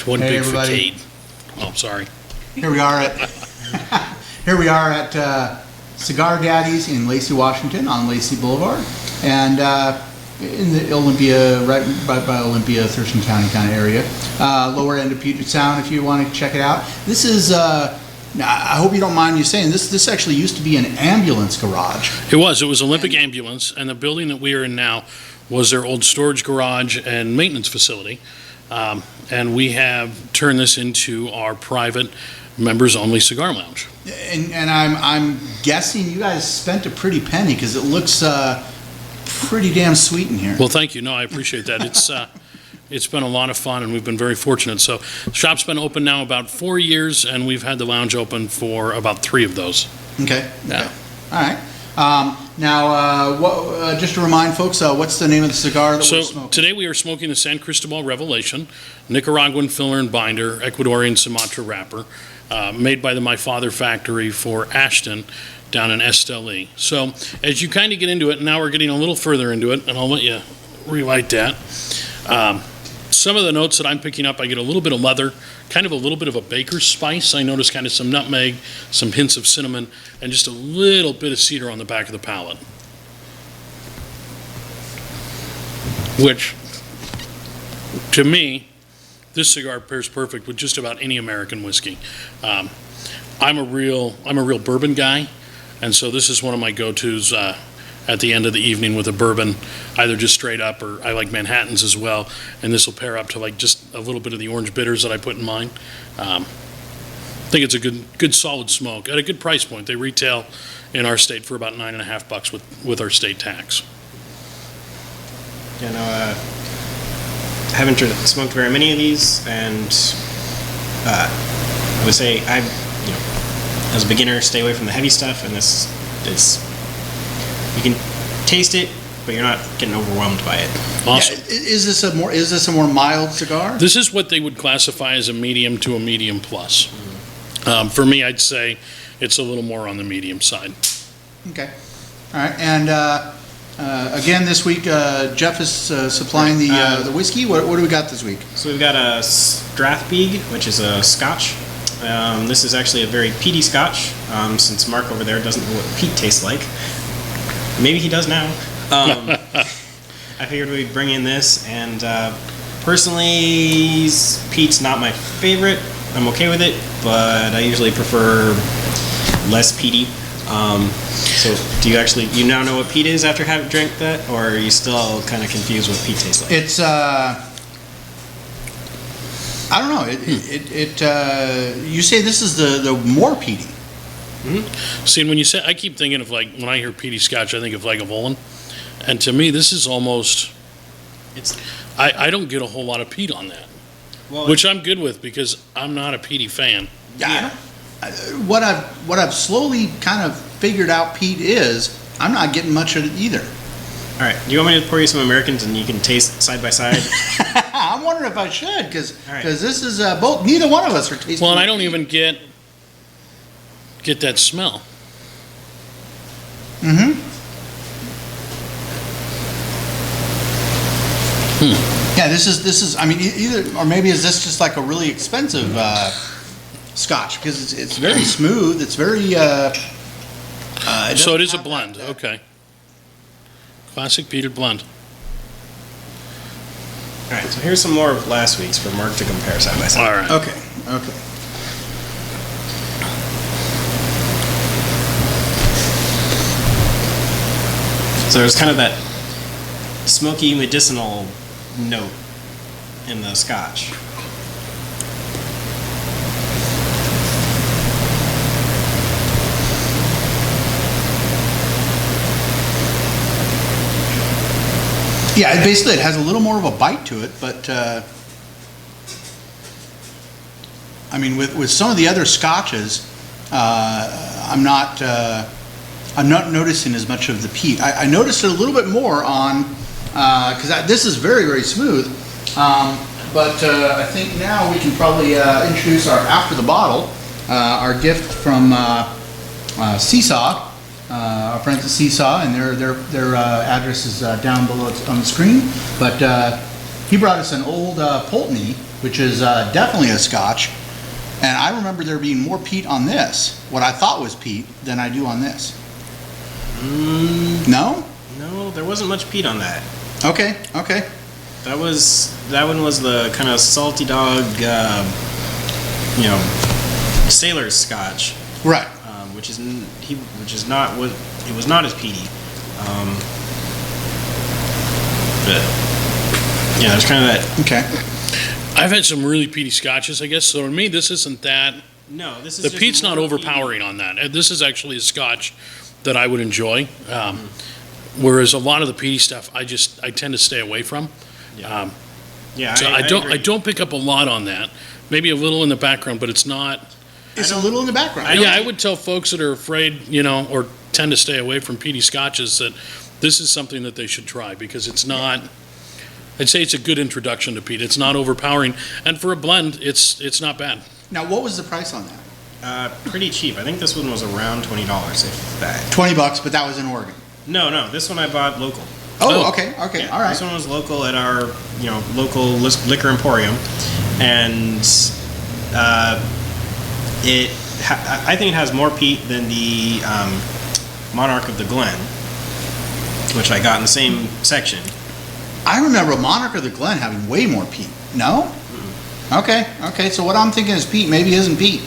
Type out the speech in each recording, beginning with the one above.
One Hey, big everybody. facade. Oh, sorry. Here we are at Cigar Daddies in Lacey, Washington, on Lacey Boulevard, and in the Olympia, right by Olympia, Thurston County kind of area, lower end of Puget Sound. If you want to check it out, this is. I hope you don't mind me saying this. This actually used to be an ambulance garage. It was Olympic Ambulance, and the building that we are in now was their old storage garage and maintenance facility. And we have turned this into our private members-only cigar lounge. And I'm guessing you guys spent a pretty penny because it looks pretty damn sweet in here. Well, thank you. No, I appreciate that. It's been a lot of fun, and we've been very fortunate. So the shop's been open now about 4 years, and we've had the lounge open for about 3 of those. Okay. Yeah. Okay. All right. Now, just to remind folks, what's the name of the cigar that we're So smoking? today we are smoking the San Cristobal Revelation, Nicaraguan filler and binder, Ecuadorian Sumatra wrapper, made by the My Father factory for Ashton down in Esteli. So as you kind of get into it, now we're getting a little further into it, and I'll let you relight that. Some of the notes that I'm picking up, I get a little bit of leather, kind of a little bit of a baker's spice. I notice kind of some nutmeg, some hints of cinnamon, and just a little bit of cedar on the back of the palate. Which, to me, this cigar pairs perfect with just about any American whiskey. I'm a real bourbon guy, and so this is one of my go-tos at the end of the evening with a bourbon, either just straight up, or I like Manhattans as well, and this will pair up to like just a little bit of the orange bitters that I put in mine. I think it's a good solid smoke at a good price point. They retail in our state for about $9.50 with our state tax. Yeah, no, I haven't smoked very many of these, and I would say as a beginner, stay away from the heavy stuff, and this is. You can taste it, but you're not getting overwhelmed by it. Awesome. Yeah, is this a more mild cigar? This is what they would classify as a medium to a medium plus. For me, I'd say it's a little more on the medium side. Okay. All right. And again, this week, Jeff is supplying the whiskey. What do we got this week? So we've got a Strathbeag, which is a Scotch. This is actually a very peaty Scotch, since Mark over there doesn't know what peat tastes like. Maybe he does now. I figured we'd bring in this, and personally, peat's not my favorite. I'm okay with it, but I usually prefer less peaty. So do you now know what peat is after having drank that, or are you still kind of confused what peat tastes like? It's I don't know. You say this is the more peaty. Mm-hmm. See, and when you say, I keep thinking of like, when I hear peaty Scotch, I think of Lagavulin. And to me, this is almost, I don't get a whole lot of peat on that. Well, which I'm good with because I'm not a peaty fan. Yeah. What I've slowly kind of figured out peat is, I'm not getting much of it either. All right. Do you want me to pour you some Americans and you can taste side by side? I'm wondering if I should, because this is both. Neither one of us are tasting. Well, and I don't even get that smell. Mm-hmm. Yeah, this is. I mean, either or maybe is this just like a really expensive Scotch because it's very smooth. It's very. So it is a blend. Okay. Classic peated blend. All right. So here's some more of last week's for Mark to compare side by side. All right. Okay. So there's kind of that smoky medicinal note in the Scotch. Yeah, basically it has a little more of a bite to it, but I mean, with some of the other Scotches, I'm not noticing as much of the peat. I noticed it a little bit more on because this is very, very smooth. But I think now we can probably introduce our after the bottle, our gift from C.S.A.W. Our friends at C.S.A.W. and their address is down below on the screen. But he brought us an old Pulteney, which is definitely a Scotch. And I remember there being more peat on this, what I thought was peat, than I do on this. No? No, there wasn't much peat on that. Okay. That one was the kind of salty dog, sailor's Scotch, Right. which is not what it was not as peaty. But yeah, there's kind of that. Okay. I've had some really peaty scotches, I guess. So to me, this isn't that. No, this is The just peat's not more overpowering on that. This is actually a scotch that I would enjoy. Whereas a lot of the peaty stuff, I tend to stay away from. Yeah. So I agree. don't pick up a lot on that. Maybe a little in the background, but it's not. It's a little in the background. I would tell folks that are afraid, or tend to stay away from peaty scotches that this is something that they should try because it's not. I'd say it's a good introduction to peat. It's not overpowering, and for a blend, it's not bad. Now, what was the price on that? Pretty cheap. I think this one was around $20, if that. $20, but that was in Oregon. No, this one I bought local. Oh, okay, Yeah, all right. This one was local at our, local liquor emporium, and I think it has more peat than the Monarch of the Glen, which I got in the same section. I remember Monarch of the Glen having way more peat. No? Mm-hmm. Okay. So what I'm thinking is peat maybe isn't peat.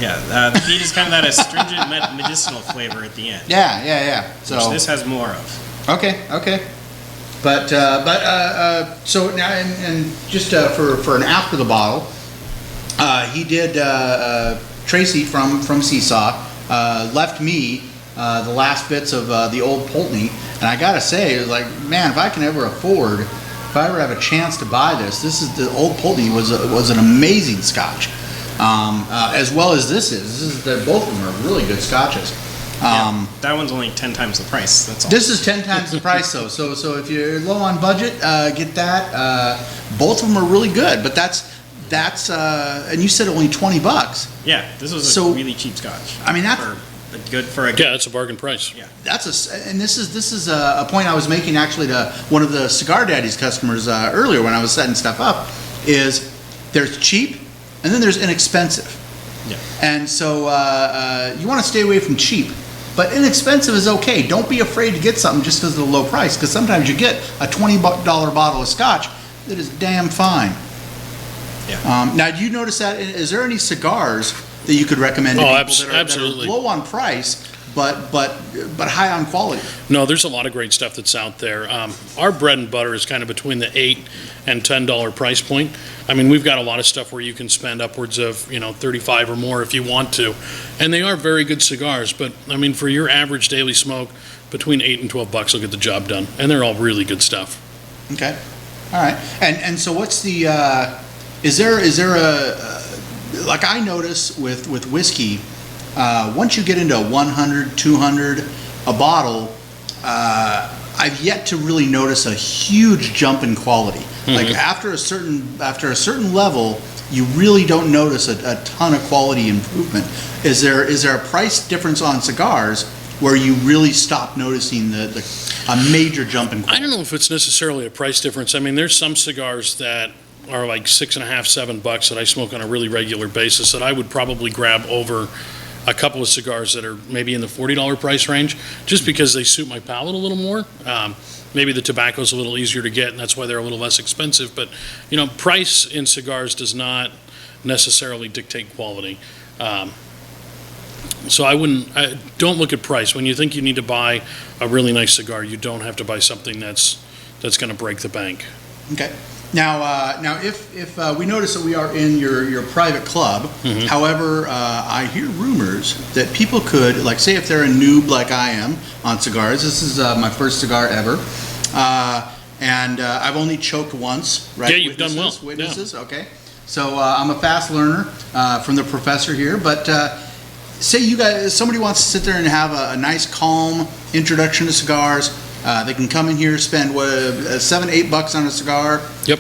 Yeah, the peat is kind of that astringent medicinal flavor at the end. Yeah. Which So this has more of. okay. But so now and just for an after the bottle, he did Treacy from C.S.A.W. Left me the last bits of the old Pulteney, and I gotta say, it was like, man, if I ever have a chance to buy this is the old Pulteney was an amazing Scotch, as well as this is. Both of them are really good Scotches. That one's only 10 times the price. That's all. This is 10 times the price though, so if you're low on budget, get that. Both of them are really good, but that's and you said only $20. Yeah, this was So- a really cheap Scotch. I mean, that's for a Yeah, it's a bargain price. Yeah. and this is a point I was making actually to one of the Cigar Daddies customers earlier when I was setting stuff up. Is there's cheap and then there's inexpensive. Yeah. And so you want to stay away from cheap, but inexpensive is okay. Don't be afraid to get something just because of the low price, because sometimes you get a $20 bottle of Scotch that is damn fine. Yeah. Now, do you notice that? Is there any cigars that you could recommend to Oh, people that are absolutely. low on price but high on quality? No, there's a lot of great stuff that's out there. Our bread and butter is kind of between the $8 and $10 price point. I mean, we've got a lot of stuff where you can spend upwards of, $35 or more if you want to. And they are very good cigars, but I mean, for your average daily smoke, between $8 and $12 will get the job done. And they're all really good stuff. Okay. All right. And so what's the, is there a, like I notice with whiskey, once you get into 100, 200 a bottle, I've yet to really notice a huge jump in quality. Like after a certain level, you really don't notice a ton of quality improvement. Is there a price difference on cigars where you really stop noticing a major jump in quality? I don't know if it's necessarily a price difference. I mean, there's some cigars that are like $6.50, $7 that I smoke on a really regular basis that I would probably grab over a couple of cigars that are maybe in the $40 price range, just because they suit my palate a little more. Maybe the tobacco's a little easier to get, and that's why they're a little less expensive. But, price in cigars does not necessarily dictate quality. So don't look at price. When you think you need to buy a really nice cigar, you don't have to buy something that's going to break the bank. Okay. Now, if we notice that we are in your private club, however, I hear rumors that people could, like, say if they're a noob like I am on cigars. This is my first cigar ever, and I've only choked once. Right? Yeah, you've done well. Witnesses, yeah. Okay. So I'm a fast learner from the professor here, but say somebody wants to sit there and have a nice, calm introduction to cigars. They can come in here, spend $7, $8 on a cigar. Yep.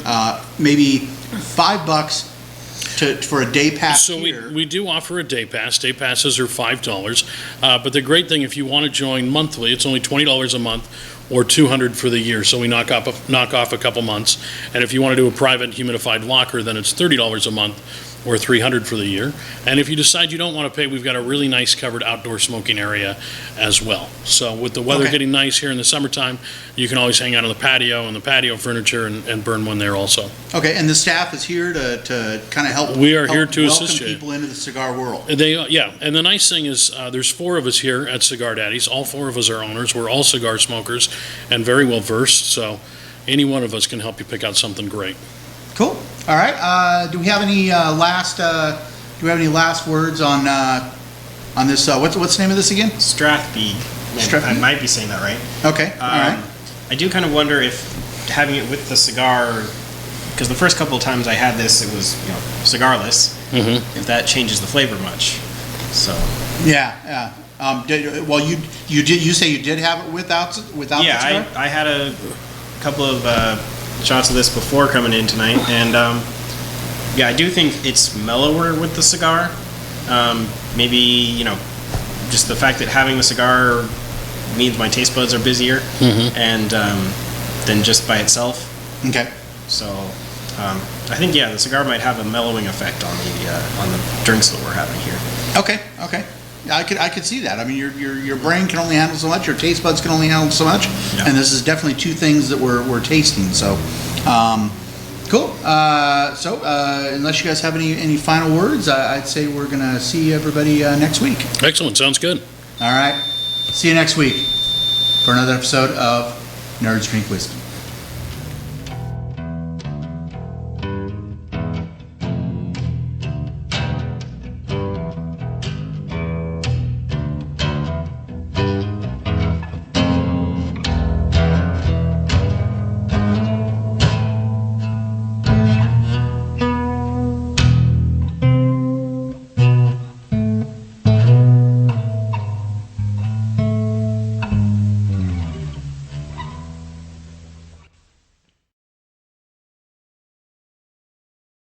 Maybe $5 for a day pass. So here. we do offer a day pass. Day passes are $5. But the great thing, if you want to join monthly, it's only $20 a month. or $200 for the year. So we knock off a couple months. And if you want to do a private humidified locker, then it's $30 a month or $300 for the year. And if you decide you don't want to pay, we've got a really nice covered outdoor smoking area as well. So with the weather Okay. getting nice here in the summertime, you can always hang out on the patio and the patio furniture and burn one there also. Okay, and the staff is here to kind of help. We are help here to assist you. Welcome people into the cigar world. Yeah, and the nice thing is, there's 4 of us here at Cigar Daddies. All 4 of us are owners. We're all cigar smokers and very well versed, so any one of us can help you pick out something great. Cool. All right. Do we have any last words on this? What's the name of this again? Strathbeag. Strathbeag? I might be saying that right. Okay. All right. I do kind of wonder if having it with the cigar, because the first couple of times I had this, it was cigarless. Mm-hmm. If that changes the flavor much. So. Yeah. Well, you say you did have it without the cigar? Yeah, I had a couple of shots of this before coming in tonight, and yeah, I do think it's mellower with the cigar. Maybe just the fact that having the cigar means my taste buds are busier, and than just by itself. Okay. So I think the cigar might have a mellowing effect on the drinks that we're having here. Okay. I could see that. I mean, your brain can only handle so much. Your taste buds can only handle so much. Yeah. And this is definitely 2 things that we're tasting. So, cool. So, unless you guys have any final words, I'd say we're gonna see everybody next week. Excellent, sounds good. All right. See you next week for another episode of Nerds Drink Whiskey.